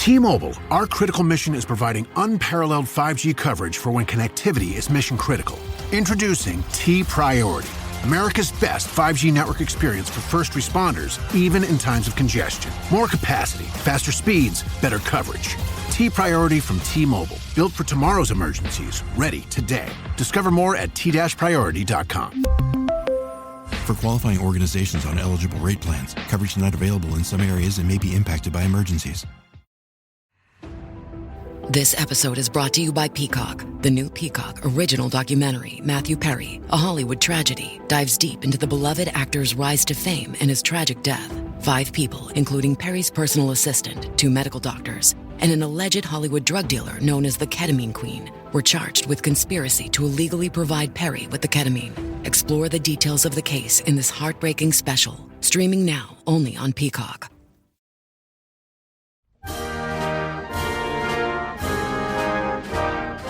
T-Mobile, our critical mission is providing unparalleled 5G coverage for when connectivity is mission critical. Introducing T-Priority, America's best 5G network experience for first responders, even in times of congestion. More capacity, faster speeds, better coverage. T-Priority from T-Mobile, built for tomorrow's emergencies, ready today. Discover more at t-priority.com. For qualifying organizations on eligible rate plans, coverage not available in some areas and may be impacted by emergencies. This episode is brought to you by Peacock. The new Peacock original documentary, Matthew Perry, A Hollywood Tragedy, dives deep into the beloved actor's rise to fame and his tragic death. 5 people, including Perry's personal assistant, 2 medical doctors, and an alleged Hollywood drug dealer known as the Ketamine Queen, were charged with conspiracy to illegally provide Perry with the ketamine. Explore the details of the case in this heartbreaking special, streaming now only on Peacock.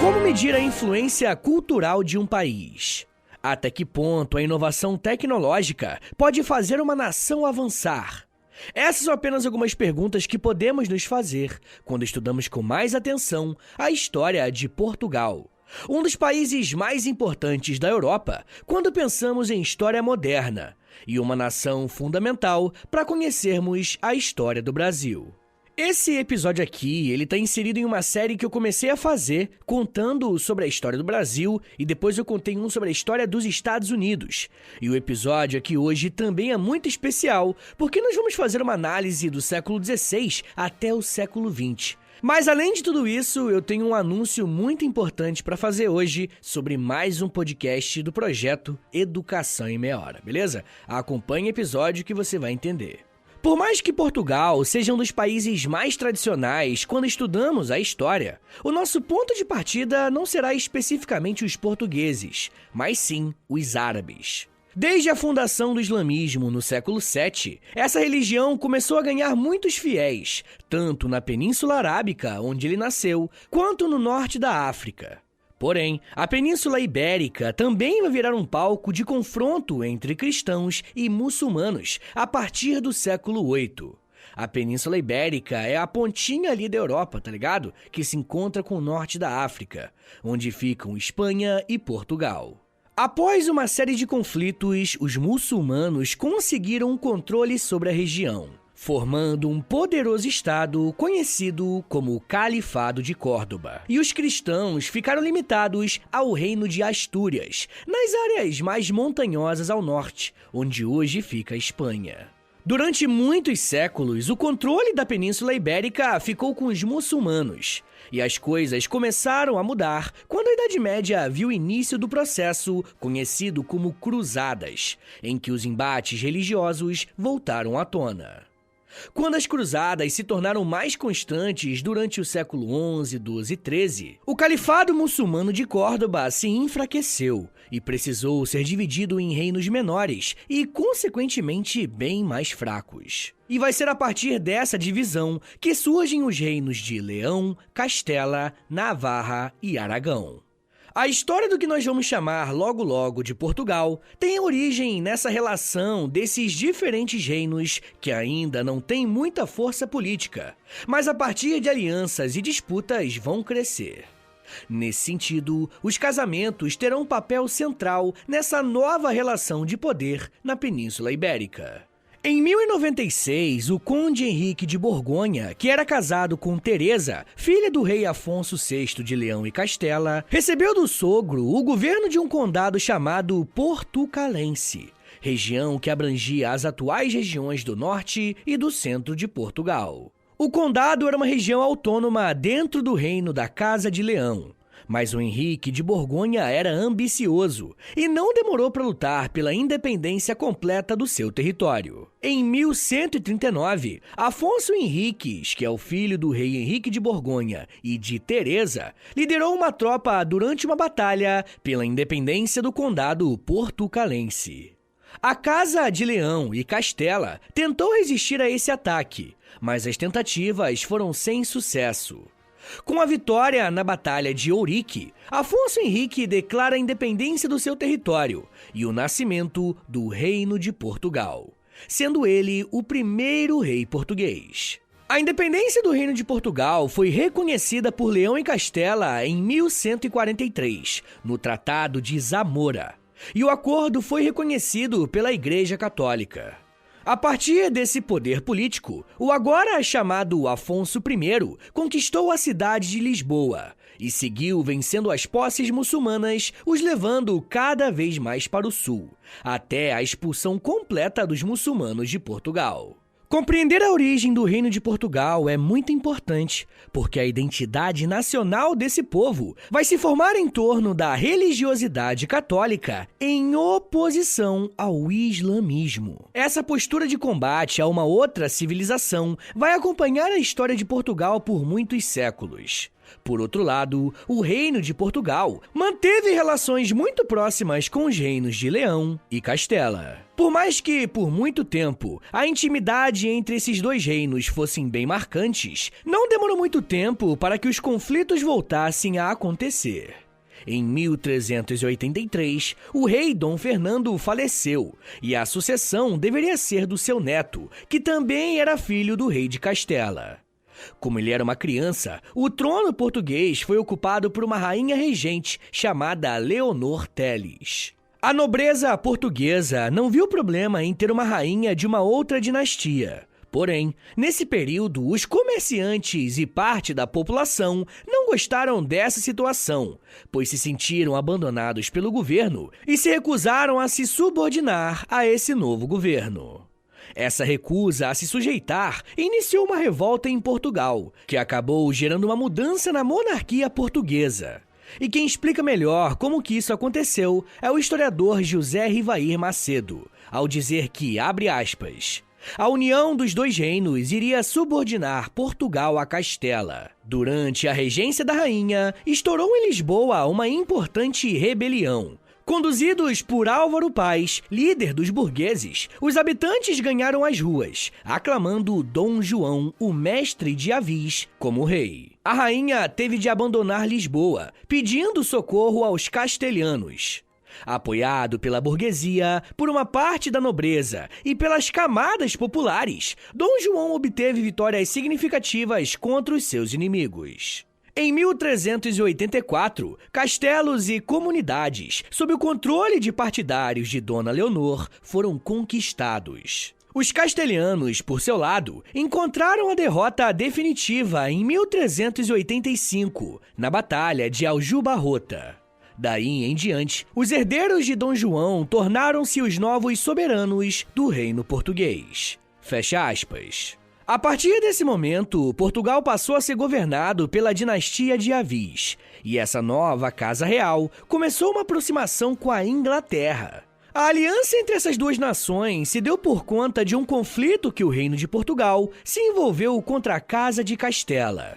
Como medir a influência cultural de um país? Até que ponto a inovação tecnológica pode fazer uma nação avançar? Essas são apenas algumas perguntas que podemos nos fazer quando estudamos com mais atenção a história de Portugal, um dos países mais importantes da Europa quando pensamos em história moderna, e uma nação fundamental para conhecermos a história do Brasil. Esse episódio aqui, ele tá inserido em uma série que eu comecei a fazer contando sobre a história do Brasil e depois eu contei um sobre a história dos Estados Unidos. E o episódio aqui hoje também é muito especial porque nós vamos fazer uma análise do século XVI até o século XX. Mas além de tudo isso, eu tenho um anúncio muito importante para fazer hoje sobre mais um podcast do projeto Educação em Meia Hora, beleza? Acompanhe o episódio que você vai entender. Por mais que Portugal seja um dos países mais tradicionais quando estudamos a história, o nosso ponto de partida não será especificamente os portugueses, mas sim os árabes. Desde a fundação do islamismo no século VII, essa religião começou a ganhar muitos fiéis, tanto na Península Arábica, onde ele nasceu, quanto no norte da África. Porém, a Península Ibérica também vai virar um palco de confronto entre cristãos e muçulmanos a partir do século VIII. A Península Ibérica é a pontinha ali da Europa, tá ligado? Que se encontra com o norte da África, onde ficam Espanha e Portugal. Após uma série de conflitos, os muçulmanos conseguiram um controle sobre a região, formando um poderoso estado conhecido como o Califado de Córdoba. E os cristãos ficaram limitados ao reino de Astúrias, nas áreas mais montanhosas ao norte, onde hoje fica a Espanha. Durante muitos séculos, o controle da Península Ibérica ficou com os muçulmanos, e as coisas começaram a mudar quando a Idade Média viu o início do processo conhecido como Cruzadas, em que os embates religiosos voltaram à tona. Quando as cruzadas se tornaram mais constantes durante o século XI, XII e XIII, o Califado Muçulmano de Córdoba se enfraqueceu e precisou ser dividido em reinos menores e, consequentemente, bem mais fracos. E vai ser a partir dessa divisão que surgem os reinos de Leão, Castela, Navarra e Aragão. A história do que nós vamos chamar logo de Portugal tem origem nessa relação desses diferentes reinos que ainda não têm muita força política, mas a partir de alianças e disputas vão crescer. Nesse sentido, os casamentos terão um papel central nessa nova relação de poder na Península Ibérica. Em 1096, o conde Henrique de Borgonha, que era casado com Teresa, filha do rei Afonso VI de Leão e Castela, recebeu do sogro o governo de um condado chamado Portucalense, região que abrangia as atuais regiões do norte e do centro de Portugal. O condado era uma região autônoma dentro do reino da Casa de Leão. Mas o Henrique de Borgonha era ambicioso e não demorou para lutar pela independência completa do seu território. Em 1139, Afonso Henriques, que é o filho do rei Henrique de Borgonha e de Teresa, liderou uma tropa durante uma batalha pela independência do condado portucalense. A Casa de Leão e Castela tentou resistir a esse ataque, mas as tentativas foram sem sucesso. Com a vitória na Batalha de Ourique, Afonso Henrique declara a independência do seu território e o nascimento do Reino de Portugal, sendo ele o primeiro rei português. A independência do Reino de Portugal foi reconhecida por Leão e Castela em 1143, no Tratado de Zamora, e o acordo foi reconhecido pela Igreja Católica. A partir desse poder político, o agora chamado Afonso I conquistou a cidade de Lisboa e seguiu vencendo as posses muçulmanas, os levando cada vez mais para o sul, até a expulsão completa dos muçulmanos de Portugal. Compreender a origem do Reino de Portugal é muito importante, porque a identidade nacional desse povo vai se formar em torno da religiosidade católica em oposição ao islamismo. Essa postura de combate a uma outra civilização vai acompanhar a história de Portugal por muitos séculos. Por outro lado, o Reino de Portugal manteve relações muito próximas com os reinos de Leão e Castela. Por mais que, por muito tempo, a intimidade entre esses dois reinos fossem bem marcantes, não demorou muito tempo para que os conflitos voltassem a acontecer. Em 1383, o rei Dom Fernando faleceu e a sucessão deveria ser do seu neto, que também era filho do rei de Castela. Como ele era uma criança, o trono português foi ocupado por uma rainha regente chamada Leonor Teles. A nobreza portuguesa não viu problema em ter uma rainha de uma outra dinastia. Porém, nesse período, os comerciantes e parte da população não gostaram dessa situação, pois se sentiram abandonados pelo governo e se recusaram a se subordinar a esse novo governo. Essa recusa a se sujeitar iniciou uma revolta em Portugal, que acabou gerando uma mudança na monarquia portuguesa. E quem explica melhor como que isso aconteceu é o historiador José Rivair Macedo, ao dizer que, abre aspas, a união dos dois reinos iria subordinar Portugal a Castela. Durante a regência da rainha, estourou em Lisboa uma importante rebelião. Conduzidos por Álvaro Paz, líder dos burgueses, os habitantes ganharam as ruas, aclamando Dom João, o mestre de Avis, como rei. A rainha teve de abandonar Lisboa, pedindo socorro aos castelhanos. Apoiado pela burguesia, por uma parte da nobreza e pelas camadas populares, Dom João obteve vitórias significativas contra os seus inimigos. Em 1384, castelos e comunidades, sob o controle de partidários de Dona Leonor, foram conquistados. Os castelhanos, por seu lado, encontraram a derrota definitiva em 1385, na Batalha de Aljubarrota. Daí em diante, os herdeiros de Dom João tornaram-se os novos soberanos do reino português. Fecha aspas. A partir desse momento, Portugal passou a ser governado pela dinastia de Avis, e essa nova casa real começou uma aproximação com a Inglaterra. A aliança entre essas duas nações se deu por conta de um conflito que o Reino de Portugal se envolveu contra a Casa de Castela.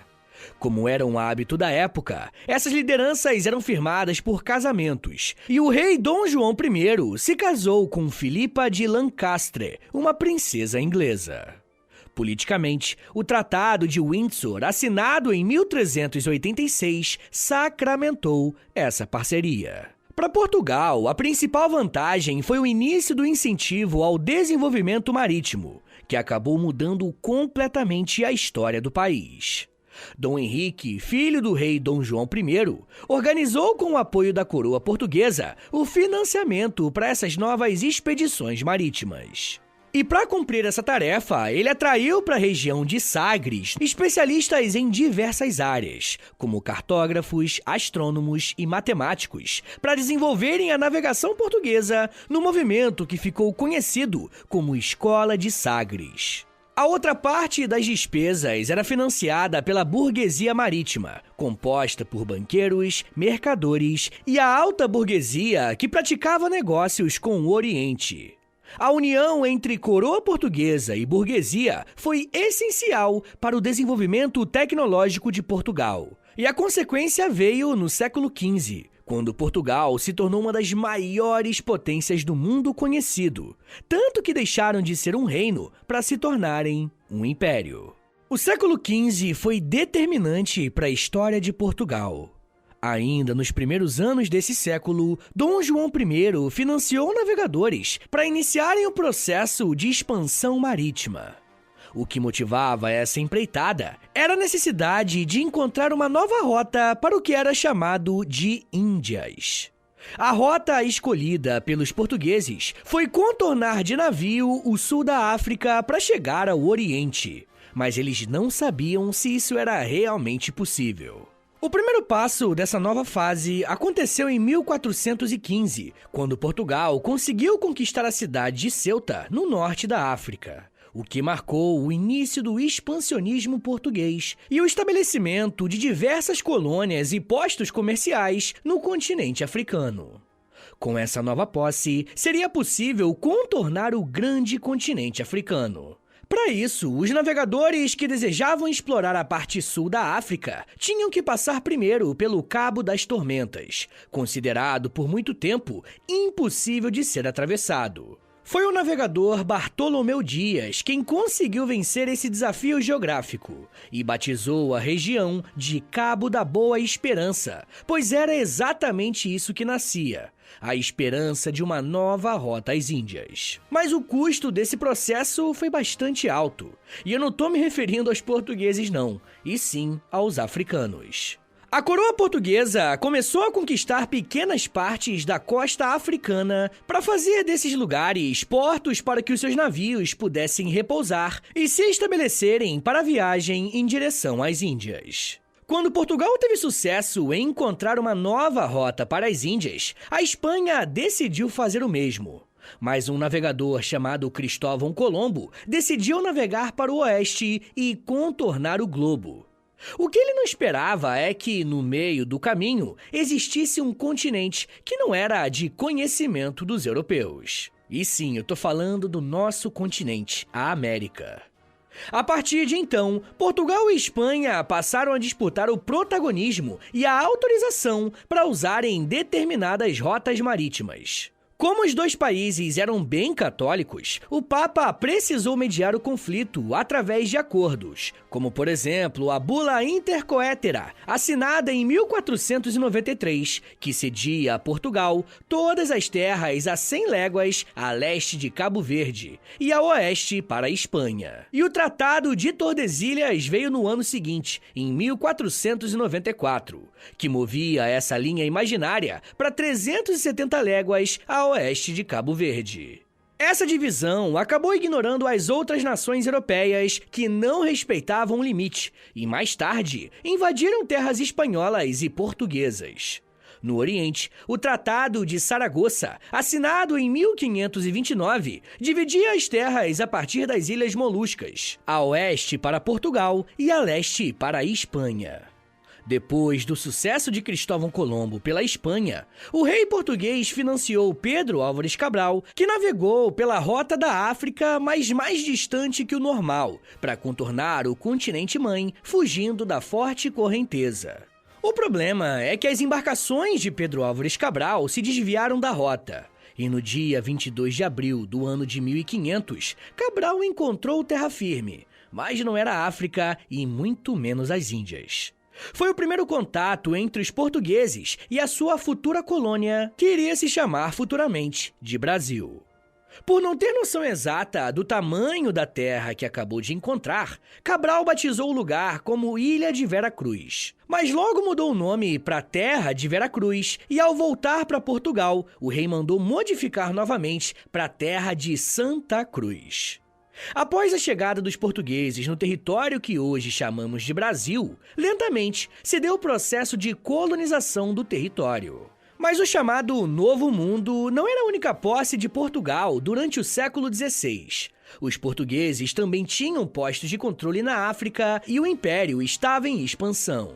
Como era um hábito da época, essas lideranças eram firmadas por casamentos, e o rei Dom João I se casou com Filipa de Lancaster, uma princesa inglesa. Politicamente, o Tratado de Windsor, assinado em 1386, sacramentou essa parceria. Para Portugal, a principal vantagem foi o início do incentivo ao desenvolvimento marítimo, que acabou mudando completamente a história do país. Dom Henrique, filho do rei Dom João I, organizou com o apoio da coroa portuguesa o financiamento para essas novas expedições marítimas. E para cumprir essa tarefa, ele atraiu para a região de Sagres especialistas em diversas áreas, como cartógrafos, astrônomos e matemáticos, para desenvolverem a navegação portuguesa no movimento que ficou conhecido como Escola de Sagres. A outra parte das despesas era financiada pela burguesia marítima, composta por banqueiros, mercadores e a alta burguesia que praticava negócios com o Oriente. A união entre coroa portuguesa e burguesia foi essencial para o desenvolvimento tecnológico de Portugal. E a consequência veio no século XV, quando Portugal se tornou uma das maiores potências do mundo conhecido, tanto que deixaram de ser um reino para se tornarem um império. O século XV foi determinante para a história de Portugal. Ainda nos primeiros anos desse século, Dom João I financiou navegadores para iniciarem o processo de expansão marítima. O que motivava essa empreitada era a necessidade de encontrar uma nova rota para o que era chamado de Índias. A rota escolhida pelos portugueses foi contornar de navio o sul da África para chegar ao Oriente, mas eles não sabiam se isso era realmente possível. O primeiro passo dessa nova fase aconteceu em 1415, quando Portugal conseguiu conquistar a cidade de Ceuta, no norte da África, o que marcou o início do expansionismo português e o estabelecimento de diversas colônias e postos comerciais no continente africano. Com essa nova posse, seria possível contornar o grande continente africano. Para isso, os navegadores que desejavam explorar a parte sul da África tinham que passar primeiro pelo Cabo das Tormentas, considerado por muito tempo impossível de ser atravessado. Foi o navegador Bartolomeu Dias quem conseguiu vencer esse desafio geográfico e batizou a região de Cabo da Boa Esperança, pois era exatamente isso que nascia, a esperança de uma nova rota às Índias. Mas o custo desse processo foi bastante alto, e eu não estou me referindo aos portugueses não, e sim aos africanos. A coroa portuguesa começou a conquistar pequenas partes da costa africana para fazer desses lugares portos para que os seus navios pudessem repousar e se estabelecerem para a viagem em direção às Índias. Quando Portugal teve sucesso em encontrar uma nova rota para as Índias, a Espanha decidiu fazer o mesmo. Mas um navegador chamado Cristóvão Colombo decidiu navegar para o oeste e contornar o globo. O que ele não esperava é que, no meio do caminho, existisse um continente que não era de conhecimento dos europeus. E sim, eu tô falando do nosso continente, a América. A partir de então, Portugal e Espanha passaram a disputar o protagonismo e a autorização para usarem determinadas rotas marítimas. Como os dois países eram bem católicos, o Papa precisou mediar o conflito através de acordos, como por exemplo a Bula Intercoetera, assinada em 1493, que cedia a Portugal todas as terras a 100 léguas a leste de Cabo Verde e a oeste para a Espanha. E o Tratado de Tordesilhas veio no ano seguinte, em 1494, que movia essa linha imaginária para 370 léguas a oeste de Cabo Verde. Essa divisão acabou ignorando as outras nações europeias que não respeitavam o limite e, mais tarde, invadiram terras espanholas e portuguesas. No Oriente, o Tratado de Saragoça, assinado em 1529, dividia as terras a partir das Ilhas Moluscas, a oeste para Portugal e a leste para a Espanha. Depois do sucesso de Cristóvão Colombo pela Espanha, o rei português financiou Pedro Álvares Cabral, que navegou pela rota da África, mas mais distante que o normal, para contornar o continente-mãe, fugindo da forte correnteza. O problema é que as embarcações de Pedro Álvares Cabral se desviaram da rota. E no dia 22 de abril do ano de 1500, Cabral encontrou terra firme, mas não era a África e muito menos as Índias. Foi o primeiro contato entre os portugueses e a sua futura colônia, que iria se chamar futuramente de Brasil. Por não ter noção exata do tamanho da terra que acabou de encontrar, Cabral batizou o lugar como Ilha de Vera Cruz. Mas logo mudou o nome para Terra de Vera Cruz e, ao voltar para Portugal, o rei mandou modificar novamente para Terra de Santa Cruz. Após a chegada dos portugueses no território que hoje chamamos de Brasil, lentamente se deu o processo de colonização do território. Mas o chamado Novo Mundo não era a única posse de Portugal durante o século XVI. Os portugueses também tinham postos de controle na África e o império estava em expansão.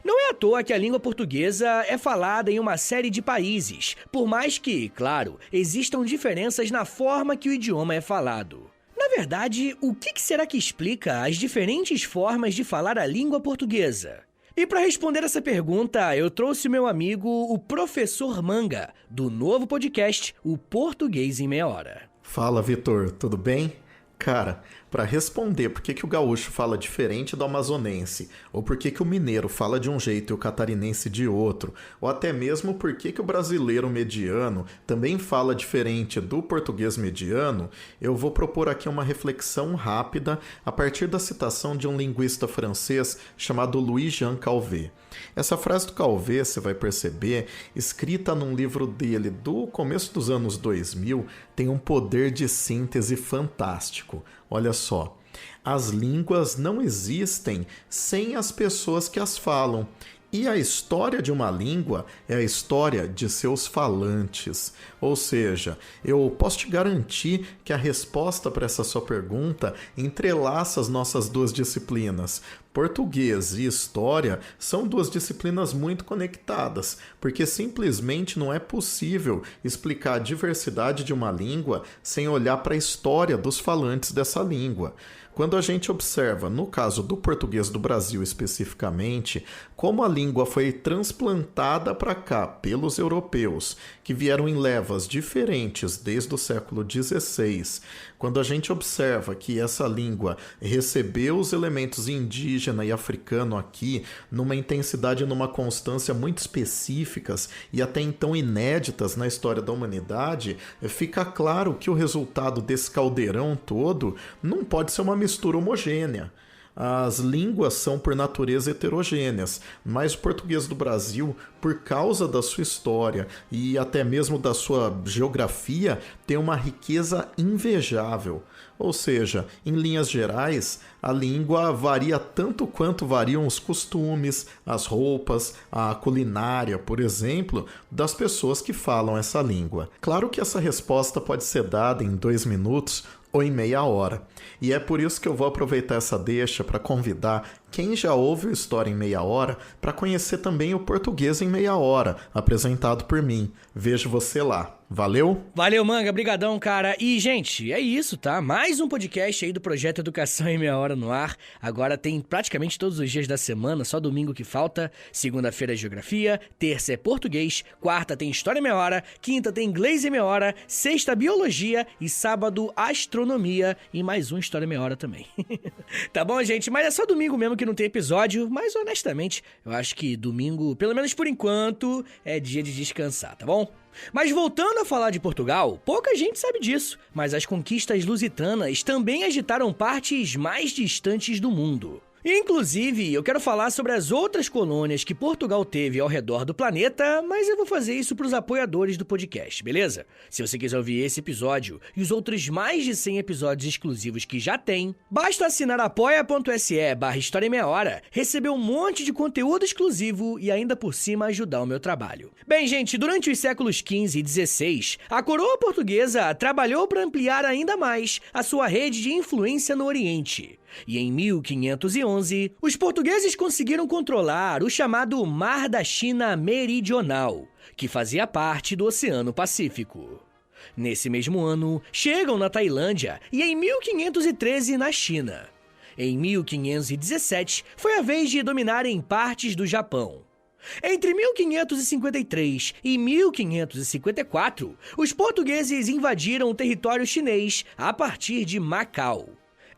Não é à toa que a língua portuguesa é falada em uma série de países, por mais que, claro, existam diferenças na forma que o idioma é falado. Na verdade, o que será que explica as diferentes formas de falar a língua portuguesa? E para responder essa pergunta, eu trouxe meu amigo, o Professor Manga, do novo podcast, o Português em Meia Hora. Fala, Vitor, tudo bem? Cara, Para responder por que o gaúcho fala diferente do amazonense, ou por que o mineiro fala de um jeito e o catarinense de outro, ou até mesmo por que o brasileiro mediano também fala diferente do português mediano, eu vou propor aqui uma reflexão rápida a partir da citação de um linguista francês chamado Louis-Jean Calvet. Essa frase do Calvet, você vai perceber, escrita num livro dele do começo dos anos 2000, tem um poder de síntese fantástico. Olha só, as línguas não existem sem as pessoas que as falam. E a história de uma língua é a história de seus falantes. Ou seja, eu posso te garantir que a resposta para essa sua pergunta entrelaça as nossas duas disciplinas. Português e história são duas disciplinas muito conectadas, porque simplesmente não é possível explicar a diversidade de uma língua sem olhar para a história dos falantes dessa língua. Quando a gente observa, no caso do português do Brasil especificamente, como a língua foi transplantada para cá pelos europeus, que vieram em levas diferentes desde o século XVI, quando a gente observa que essa língua recebeu os elementos indígena e africano aqui numa intensidade e numa constância muito específicas e até então inéditas na história da humanidade, fica claro que o resultado desse caldeirão todo não pode ser uma mistura homogênea. As línguas são por natureza heterogêneas, mas o português do Brasil, por causa da sua história e até mesmo da sua geografia, tem uma riqueza invejável. Ou seja, em linhas gerais, a língua varia tanto quanto variam os costumes, as roupas, a culinária, por exemplo, das pessoas que falam essa língua. Claro que essa resposta pode ser dada em 2 minutos ou em meia hora. E é por isso que eu vou aproveitar essa deixa para convidar quem já ouve o História em Meia Hora para conhecer também o Português em Meia Hora, apresentado por mim. Vejo você lá. Valeu? Valeu, Manga. Brigadão, cara. E, gente, é isso, tá? Mais um podcast aí do Projeto Educação em Meia Hora no ar. Agora tem praticamente todos os dias da semana, só domingo que falta. Segunda-feira é Geografia, terça é Português, quarta tem História em Meia Hora, quinta tem Inglês em Meia Hora, sexta Biologia e sábado Astronomia e mais um História em Meia Hora também. Tá bom, gente? Mas é só domingo mesmo que não tem episódio, mas honestamente, eu acho que domingo, pelo menos por enquanto, é dia de descansar, tá bom? Mas voltando a falar de Portugal, pouca gente sabe disso, mas as conquistas lusitanas também agitaram partes mais distantes do mundo. Inclusive, eu quero falar sobre as outras colônias que Portugal teve ao redor do planeta, mas eu vou fazer isso para os apoiadores do podcast, beleza? Se você quiser ouvir esse episódio e os outros mais de 100 episódios exclusivos que já tem, basta assinar apoia.se/História em Meia Hora, receber um monte de conteúdo exclusivo e ainda por cima ajudar o meu trabalho. Bem, gente, durante os séculos XV e XVI, a coroa portuguesa trabalhou para ampliar ainda mais a sua rede de influência no Oriente. E em 1511, os portugueses conseguiram controlar o chamado Mar da China Meridional, que fazia parte do Oceano Pacífico. Nesse mesmo ano, chegam na Tailândia e em 1513 na China. Em 1517, foi a vez de dominarem partes do Japão. Entre 1553 e 1554, os portugueses invadiram o território chinês a partir de Macau.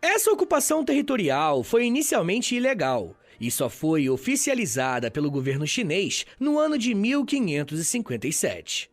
Essa ocupação territorial foi inicialmente ilegal e só foi oficializada pelo governo chinês no ano de 1557.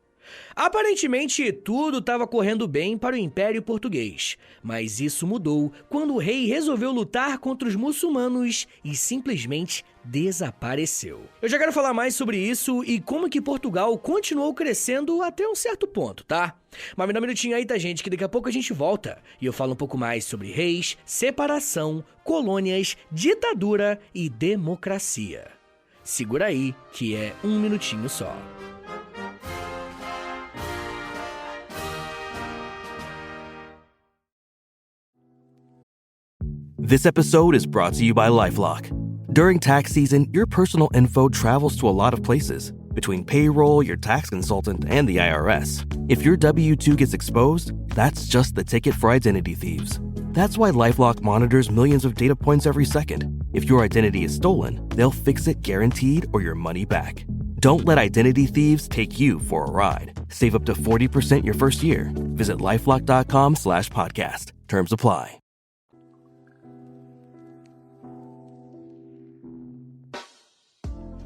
Aparentemente, tudo estava correndo bem para o Império Português, mas isso mudou quando o rei resolveu lutar contra os muçulmanos e simplesmente desapareceu. Eu já quero falar mais sobre isso e como que Portugal continuou crescendo até um certo ponto, tá? Mas me dá um minutinho aí, tá, gente, que daqui a pouco a gente volta e eu falo um pouco mais sobre reis, separação, colônias, ditadura e democracia. Segura aí, que é um minutinho só. This episode is brought to you by LifeLock. During tax season, your personal info travels to a lot of places. Between payroll, your tax consultant, and the IRS. If your W-2 gets exposed, that's just the ticket for identity thieves. That's why LifeLock monitors millions of data points every second. If your identity is stolen, they'll fix it guaranteed or your money back. Don't let identity thieves take you for a ride. Save up to 40% your first year. Visit LifeLock.com/podcast. Terms apply.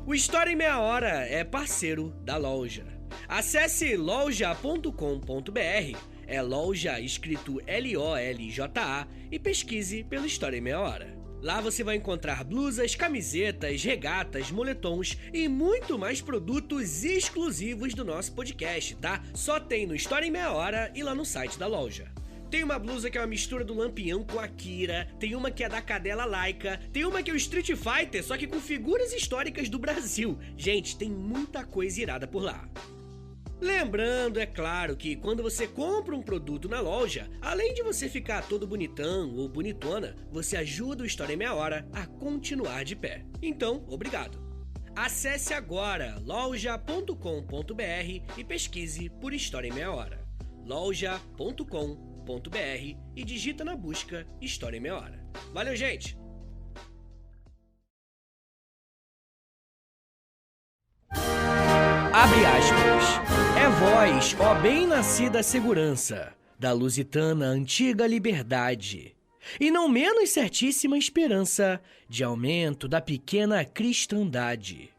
O História em Meia Hora é parceiro da loja. Acesse loja.com.br, é loja escrito LOLJA, e pesquise pelo História em Meia Hora. Lá você vai encontrar blusas, camisetas, regatas, moletons e muito mais produtos exclusivos do nosso podcast, tá? Só tem no História em Meia Hora e lá no site da loja. Tem uma blusa que é uma mistura do Lampião com a Kira, tem uma que é da Cadela Laika, tem uma que é o Street Fighter, só que com figuras históricas do Brasil. Gente, tem muita coisa irada por lá. Lembrando, é claro, que quando você compra um produto na loja, além de você ficar todo bonitão ou bonitona, você ajuda o História em Meia Hora a continuar de pé. Então, obrigado. Acesse agora loja.com.br e pesquise por História em Meia Hora. loja.com.br e digita na busca História em Meia Hora. Valeu, gente! Abre aspas. É vós, ó bem-nascida segurança, da lusitana antiga liberdade, e não menos certíssima esperança de aumento da pequena cristandade.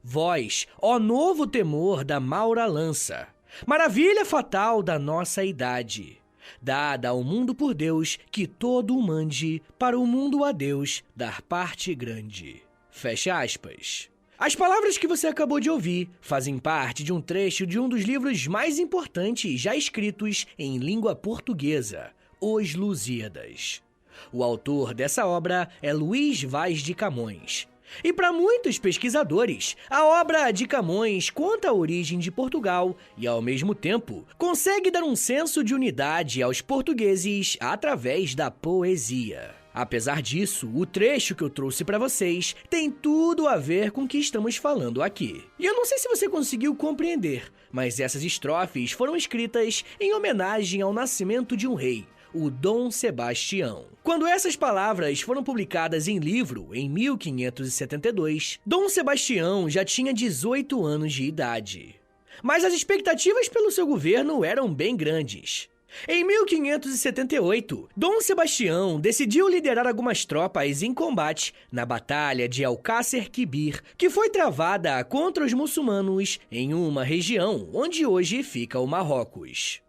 Vós, ó novo temor da maura lança, maravilha fatal da nossa idade, dada ao mundo por Deus, que todo o mande, para o mundo a Deus dar parte grande. Fecha aspas. As palavras que você acabou de ouvir fazem parte de um trecho de um dos livros mais importantes já escritos em língua portuguesa, Os Lusíadas. O autor dessa obra é Luís Vaz de Camões. E para muitos pesquisadores, a obra de Camões conta a origem de Portugal e, ao mesmo tempo, consegue dar um senso de unidade aos portugueses através da poesia. Apesar disso, o trecho que eu trouxe para vocês tem tudo a ver com o que estamos falando aqui. E eu não sei se você conseguiu compreender, mas essas estrofes foram escritas em homenagem ao nascimento de um rei, o Dom Sebastião. Quando essas palavras foram publicadas em livro, em 1572, Dom Sebastião já tinha 18 anos de idade. Mas as expectativas pelo seu governo eram bem grandes. Em 1578, Dom Sebastião decidiu liderar algumas tropas em combate na Batalha de Alcácer Quibir, que foi travada contra os muçulmanos em uma região onde hoje fica o Marrocos.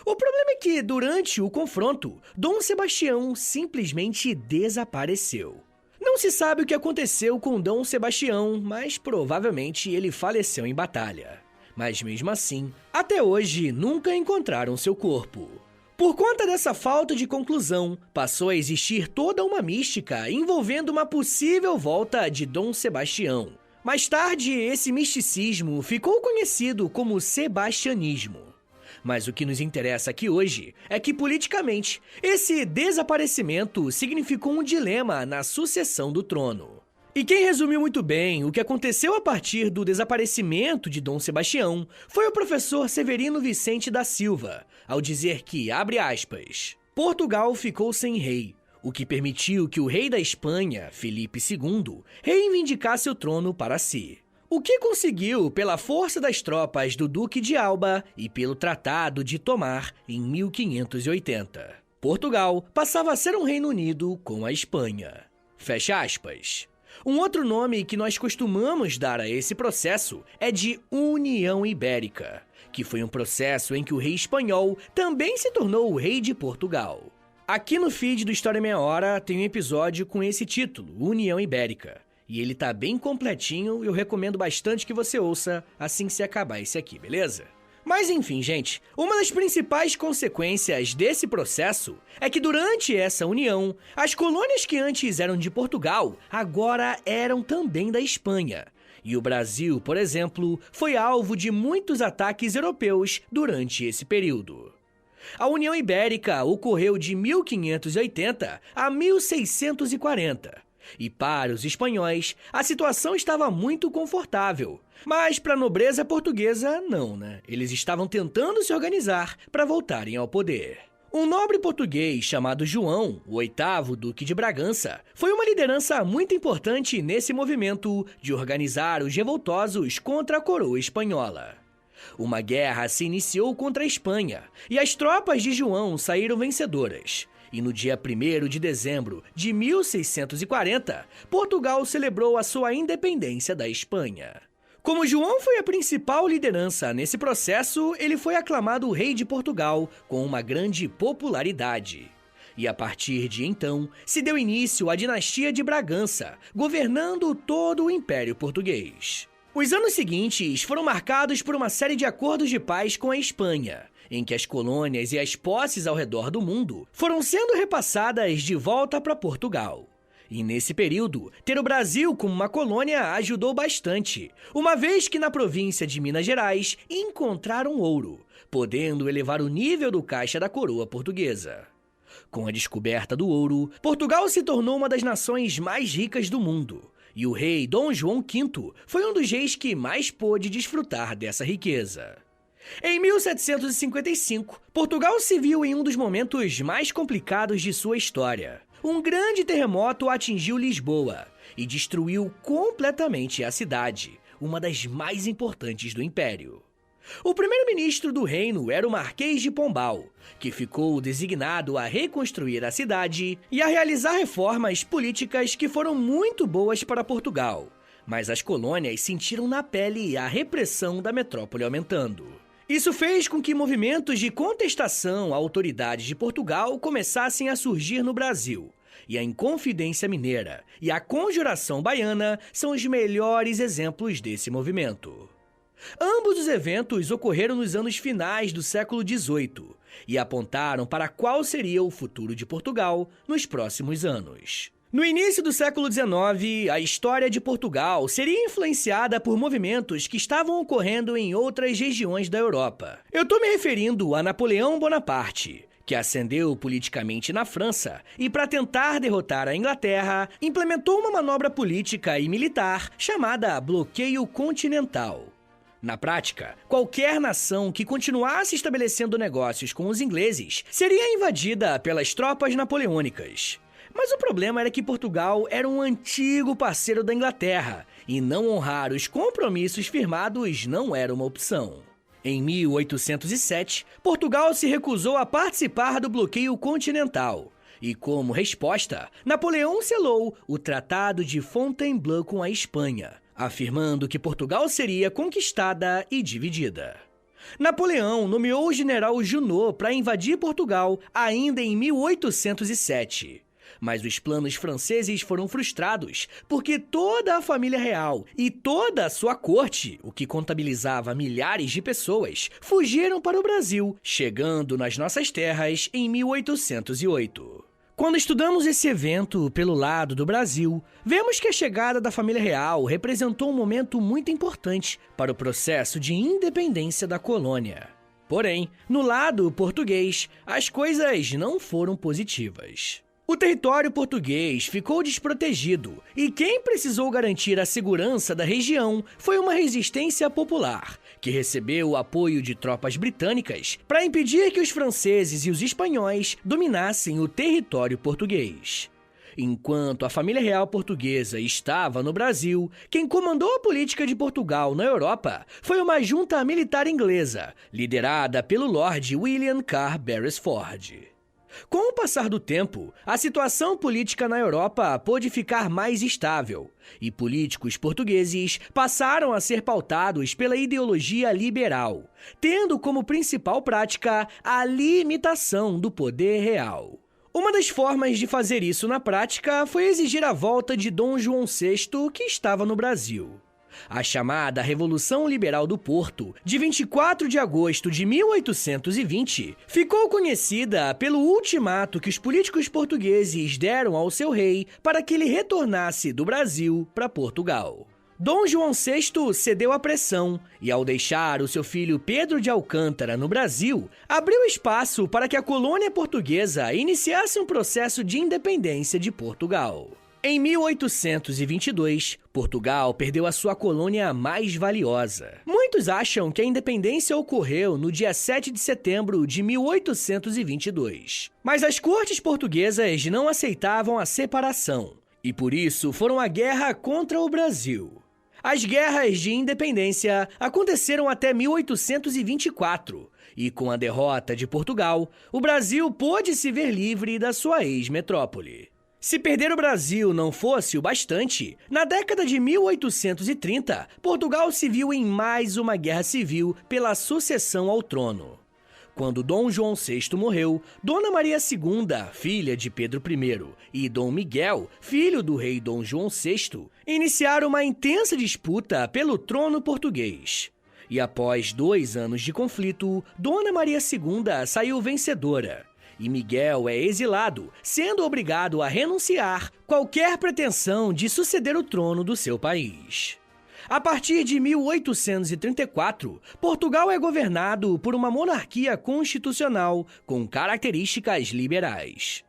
O problema é que, durante o confronto, Dom Sebastião simplesmente desapareceu. Não se sabe o que aconteceu com Dom Sebastião, mas provavelmente ele faleceu em batalha. Mas mesmo assim, até hoje nunca encontraram seu corpo. Por conta dessa falta de conclusão, passou a existir toda uma mística envolvendo uma possível volta de Dom Sebastião. Mais tarde, esse misticismo ficou conhecido como sebastianismo. Mas o que nos interessa aqui hoje é que, politicamente, esse desaparecimento significou um dilema na sucessão do trono. E quem resumiu muito bem o que aconteceu a partir do desaparecimento de Dom Sebastião foi o professor Severino Vicente da Silva, ao dizer que, abre aspas, Portugal ficou sem rei, o que permitiu que o rei da Espanha, Filipe II, reivindicasse o trono para si. O que conseguiu pela força das tropas do Duque de Alba e pelo Tratado de Tomar em 1580. Portugal passava a ser um Reino Unido com a Espanha. Fecha aspas. Um outro nome que nós costumamos dar a esse processo é de União Ibérica, que foi um processo em que o rei espanhol também se tornou o rei de Portugal. Aqui no feed do História em Meia Hora tem um episódio com esse título, União Ibérica. E ele tá bem completinho e eu recomendo bastante que você ouça assim que se acabar esse aqui, beleza? Mas enfim, gente, uma das principais consequências desse processo é que durante essa união, as colônias que antes eram de Portugal, agora eram também da Espanha. E o Brasil, por exemplo, foi alvo de muitos ataques europeus durante esse período. A União Ibérica ocorreu de 1580 a 1640. E para os espanhóis, a situação estava muito confortável. Mas para a nobreza portuguesa, não, né? Eles estavam tentando se organizar para voltarem ao poder. Um nobre português chamado João, o 8º Duque de Bragança, foi uma liderança muito importante nesse movimento de organizar os revoltosos contra a coroa espanhola. Uma guerra se iniciou contra a Espanha, e as tropas de João saíram vencedoras. E no dia 1º de dezembro de 1640, Portugal celebrou a sua independência da Espanha. Como João foi a principal liderança nesse processo, ele foi aclamado rei de Portugal com uma grande popularidade. E a partir de então, se deu início à dinastia de Bragança, governando todo o Império Português. Os anos seguintes foram marcados por uma série de acordos de paz com a Espanha, em que as colônias e as posses ao redor do mundo foram sendo repassadas de volta para Portugal. E nesse período, ter o Brasil como uma colônia ajudou bastante, uma vez que na província de Minas Gerais encontraram ouro, podendo elevar o nível do caixa da coroa portuguesa. Com a descoberta do ouro, Portugal se tornou uma das nações mais ricas do mundo, e o rei Dom João V foi um dos reis que mais pôde desfrutar dessa riqueza. Em 1755, Portugal se viu em um dos momentos mais complicados de sua história. Um grande terremoto atingiu Lisboa e destruiu completamente a cidade, uma das mais importantes do Império. O primeiro-ministro do reino era o Marquês de Pombal, que ficou designado a reconstruir a cidade e a realizar reformas políticas que foram muito boas para Portugal, mas as colônias sentiram na pele a repressão da metrópole aumentando. Isso fez com que movimentos de contestação à autoridade de Portugal começassem a surgir no Brasil, e a Inconfidência Mineira e a Conjuração Baiana são os melhores exemplos desse movimento. Ambos os eventos ocorreram nos anos finais do século XVIII e apontaram para qual seria o futuro de Portugal nos próximos anos. No início do século XIX, a história de Portugal seria influenciada por movimentos que estavam ocorrendo em outras regiões da Europa. Eu estou me referindo a Napoleão Bonaparte, que ascendeu politicamente na França e, para tentar derrotar a Inglaterra, implementou uma manobra política e militar chamada Bloqueio Continental. Na prática, qualquer nação que continuasse estabelecendo negócios com os ingleses seria invadida pelas tropas napoleônicas. Mas o problema era que Portugal era um antigo parceiro da Inglaterra e não honrar os compromissos firmados não era uma opção. Em 1807, Portugal se recusou a participar do bloqueio continental e, como resposta, Napoleão selou o Tratado de Fontainebleau com a Espanha, afirmando que Portugal seria conquistada e dividida. Napoleão nomeou o general Junot para invadir Portugal ainda em 1807. Mas os planos franceses foram frustrados, porque toda a família real e toda a sua corte, o que contabilizava milhares de pessoas, fugiram para o Brasil, chegando nas nossas terras em 1808. Quando estudamos esse evento pelo lado do Brasil, vemos que a chegada da família real representou um momento muito importante para o processo de independência da colônia. Porém, no lado português, as coisas não foram positivas. O território português ficou desprotegido e quem precisou garantir a segurança da região foi uma resistência popular, que recebeu o apoio de tropas britânicas para impedir que os franceses e os espanhóis dominassem o território português. Enquanto a família real portuguesa estava no Brasil, quem comandou a política de Portugal na Europa foi uma junta militar inglesa, liderada pelo Lord William Carr Beresford. Com o passar do tempo, a situação política na Europa pôde ficar mais estável, e políticos portugueses passaram a ser pautados pela ideologia liberal, tendo como principal prática a limitação do poder real. Uma das formas de fazer isso na prática foi exigir a volta de Dom João VI, que estava no Brasil. A chamada Revolução Liberal do Porto, de 24 de agosto de 1820, ficou conhecida pelo ultimato que os políticos portugueses deram ao seu rei para que ele retornasse do Brasil para Portugal. Dom João VI cedeu à pressão e, ao deixar o seu filho Pedro de Alcântara no Brasil, abriu espaço para que a colônia portuguesa iniciasse um processo de independência de Portugal. Em 1822, Portugal perdeu a sua colônia mais valiosa. Muitos acham que a independência ocorreu no dia 7 de setembro de 1822. Mas as cortes portuguesas não aceitavam a separação e, por isso, foram à guerra contra o Brasil. As guerras de independência aconteceram até 1824 E com a derrota de Portugal, o Brasil pôde se ver livre da sua ex-metrópole. Se perder o Brasil não fosse o bastante, na década de 1830, Portugal se viu em mais uma guerra civil pela sucessão ao trono. Quando Dom João VI morreu, Dona Maria II, filha de Pedro I, e Dom Miguel, filho do rei Dom João VI, iniciaram uma intensa disputa pelo trono português. E após 2 anos de conflito, Dona Maria II saiu vencedora. E Miguel é exilado, sendo obrigado a renunciar qualquer pretensão de suceder o trono do seu país. A partir de 1834, Portugal é governado por uma monarquia constitucional com características liberais.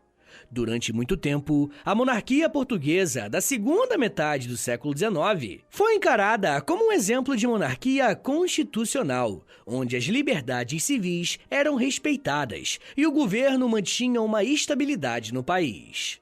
Durante muito tempo, a monarquia portuguesa da segunda metade do século XIX foi encarada como um exemplo de monarquia constitucional, onde as liberdades civis eram respeitadas e o governo mantinha uma estabilidade no país.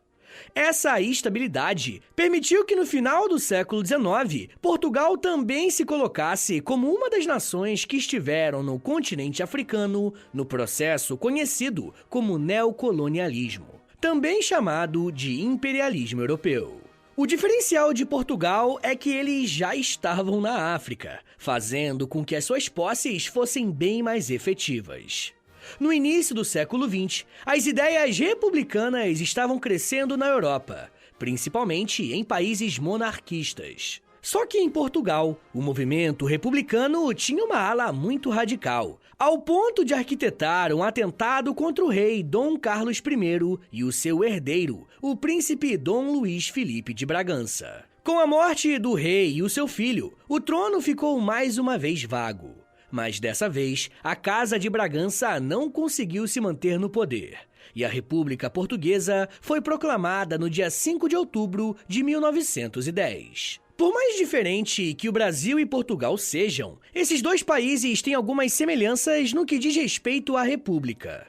Essa estabilidade permitiu que no final do século XIX, Portugal também se colocasse como uma das nações que estiveram no continente africano no processo conhecido como neocolonialismo, também chamado de imperialismo europeu. O diferencial de Portugal é que eles já estavam na África, fazendo com que as suas posses fossem bem mais efetivas. No início do século XX, as ideias republicanas estavam crescendo na Europa, principalmente em países monarquistas. Só que em Portugal, o movimento republicano tinha uma ala muito radical, ao ponto de arquitetar um atentado contra o rei Dom Carlos I e o seu herdeiro, o príncipe Dom Luís Filipe de Bragança. Com a morte do rei e o seu filho, o trono ficou mais uma vez vago. Mas dessa vez, a Casa de Bragança não conseguiu se manter no poder, e a República Portuguesa foi proclamada no dia 5 de outubro de 1910. Por mais diferente que o Brasil e Portugal sejam, esses dois países têm algumas semelhanças no que diz respeito à República.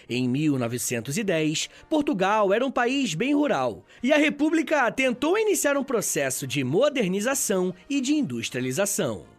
Em 1910, Portugal era um país bem rural, e a República tentou iniciar um processo de modernização e de industrialização.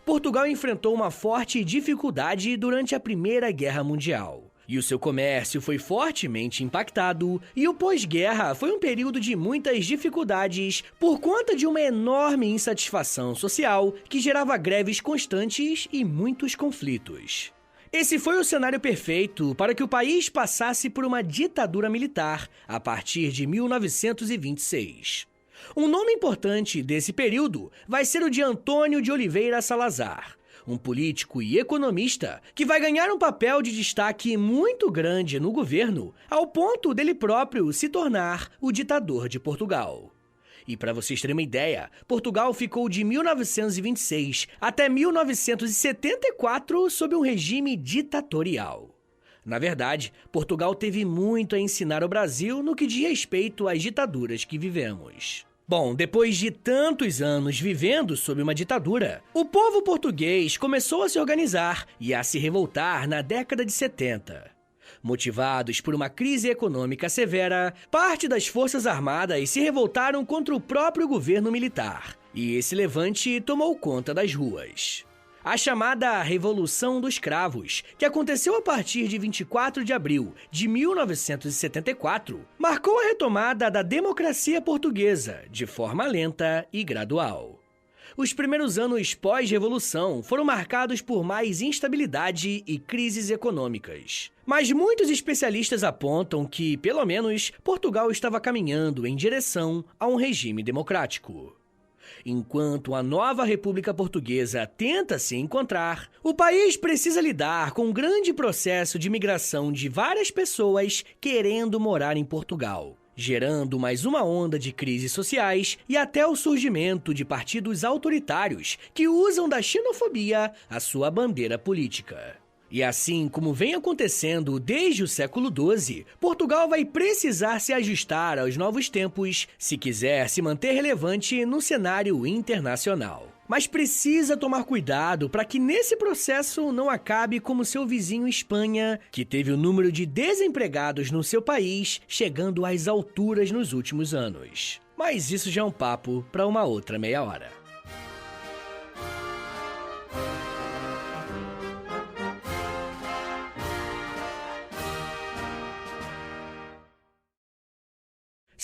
Portugal enfrentou uma forte dificuldade durante a Primeira Guerra Mundial, e o seu comércio foi fortemente impactado, e o pós-guerra foi um período de muitas dificuldades por conta de uma enorme insatisfação social que gerava greves constantes e muitos conflitos. Esse foi o cenário perfeito para que o país passasse por uma ditadura militar a partir de 1926. Um nome importante desse período vai ser o de Antônio de Oliveira Salazar, um político e economista que vai ganhar um papel de destaque muito grande no governo, ao ponto dele próprio se tornar o ditador de Portugal. E para vocês terem uma ideia, Portugal ficou de 1926 até 1974 sob um regime ditatorial. Na verdade, Portugal teve muito a ensinar ao Brasil no que diz respeito às ditaduras que vivemos. Bom, depois de tantos anos vivendo sob uma ditadura, o povo português começou a se organizar e a se revoltar na década de 70. Motivados por uma crise econômica severa, parte das Forças Armadas se revoltaram contra o próprio governo militar, e esse levante tomou conta das ruas. A chamada Revolução dos Cravos, que aconteceu a partir de 24 de abril de 1974, marcou a retomada da democracia portuguesa de forma lenta e gradual. Os primeiros anos pós-revolução foram marcados por mais instabilidade e crises econômicas. Mas muitos especialistas apontam que, pelo menos, Portugal estava caminhando em direção a um regime democrático. Enquanto a nova República Portuguesa tenta se encontrar, o país precisa lidar com um grande processo de migração de várias pessoas querendo morar em Portugal, gerando mais uma onda de crises sociais e até o surgimento de partidos autoritários que usam da xenofobia a sua bandeira política. E assim como vem acontecendo desde o século XII, Portugal vai precisar se ajustar aos novos tempos se quiser se manter relevante no cenário internacional. Mas precisa tomar cuidado para que nesse processo não acabe como seu vizinho Espanha, que teve o número de desempregados no seu país chegando às alturas nos últimos anos. Mas isso já é um papo para uma outra meia hora.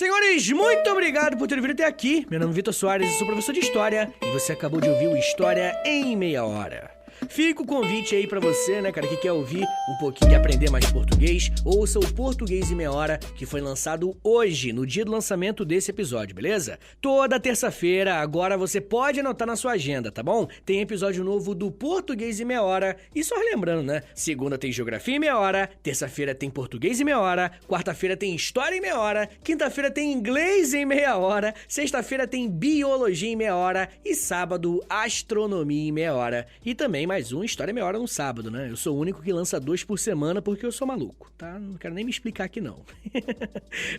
Senhores, muito obrigado por ter vindo até aqui. Meu nome é Vitor Soares, eu sou professor de História e você acabou de ouvir o História em Meia Hora. Fica o convite aí pra você, né, cara, que quer ouvir um pouquinho e aprender mais português, ouça o Português em Meia Hora, que foi lançado hoje, no dia do lançamento desse episódio, beleza? Toda terça-feira, agora você pode anotar na sua agenda, tá bom? Tem episódio novo do Português em Meia Hora, e só lembrando, né, segunda tem Geografia em Meia Hora, terça-feira tem Português em Meia Hora, quarta-feira tem História em Meia Hora, quinta-feira tem Inglês em Meia Hora, sexta-feira tem Biologia em Meia Hora e sábado, Astronomia em Meia Hora. E também mais um História em Meia Hora no sábado, né? Eu sou o único que lança 2 por semana porque eu sou maluco, tá? Não quero nem me explicar aqui, não.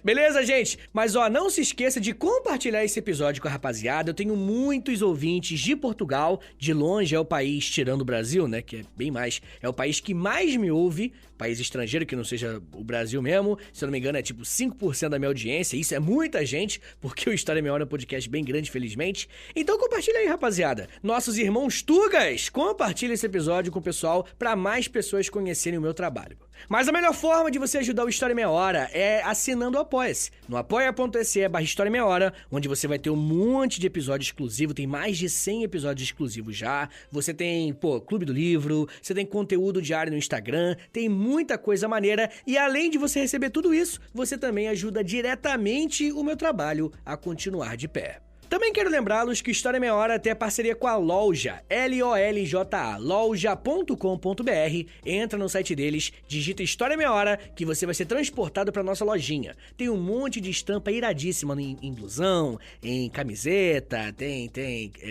Beleza, gente? Mas, ó, não se esqueça de compartilhar esse episódio com a rapaziada. Eu tenho muitos ouvintes de Portugal. De longe é o país, tirando o Brasil, né? Que é bem mais. É o país que mais me ouve. País estrangeiro, que não seja o Brasil mesmo. Se eu não me engano, é tipo 5% da minha audiência. Isso é muita gente, porque o História em Meia Hora é um podcast bem grande, felizmente. Então compartilha aí, rapaziada. Nossos irmãos Tugas, compartilha esse episódio com o pessoal para mais pessoas conhecerem o meu trabalho. Mas a melhor forma de você ajudar o História em Meia Hora é assinando o Apoia-se. No apoia.se/História em Meia Hora, onde você vai ter um monte de episódio exclusivo, tem mais de 100 episódios exclusivos já. Você tem, Clube do Livro, você tem conteúdo diário no Instagram, tem muita coisa maneira. E além de você receber tudo isso, você também ajuda diretamente o meu trabalho a continuar de pé. Também quero lembrá-los que História em Meia Hora tem a parceria com a Loja, LOLJA, loja.com.br. Entra no site deles, digita História em Meia Hora, que você vai ser transportado para nossa lojinha. Tem um monte de estampa iradíssima em blusão, em camiseta, tem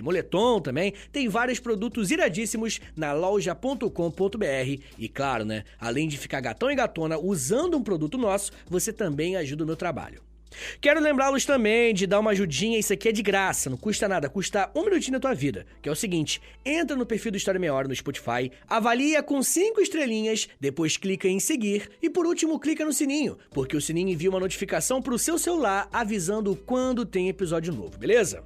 moletom também. Tem vários produtos iradíssimos na loja.com.br. E claro, né, além de ficar gatão e gatona usando um produto nosso, você também ajuda o meu trabalho. Quero lembrá-los também de dar uma ajudinha, isso aqui é de graça, não custa nada, custa 1 minutinho da tua vida, que é o seguinte, entra no perfil do História em Meia Hora no Spotify, avalia com 5 estrelinhas, depois clica em seguir e por último clica no sininho, porque o sininho envia uma notificação pro seu celular avisando quando tem episódio novo, beleza?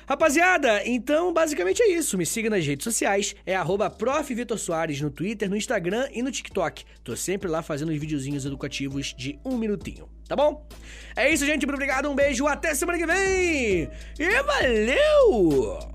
Rapaziada, então basicamente é isso. Me siga nas redes sociais, é @Prof. Vitor Soares no Twitter, no Instagram e no TikTok. Tô sempre lá fazendo os videozinhos educativos de 1 minutinho, tá bom? É isso, gente, muito obrigado, um beijo, até semana que vem e valeu!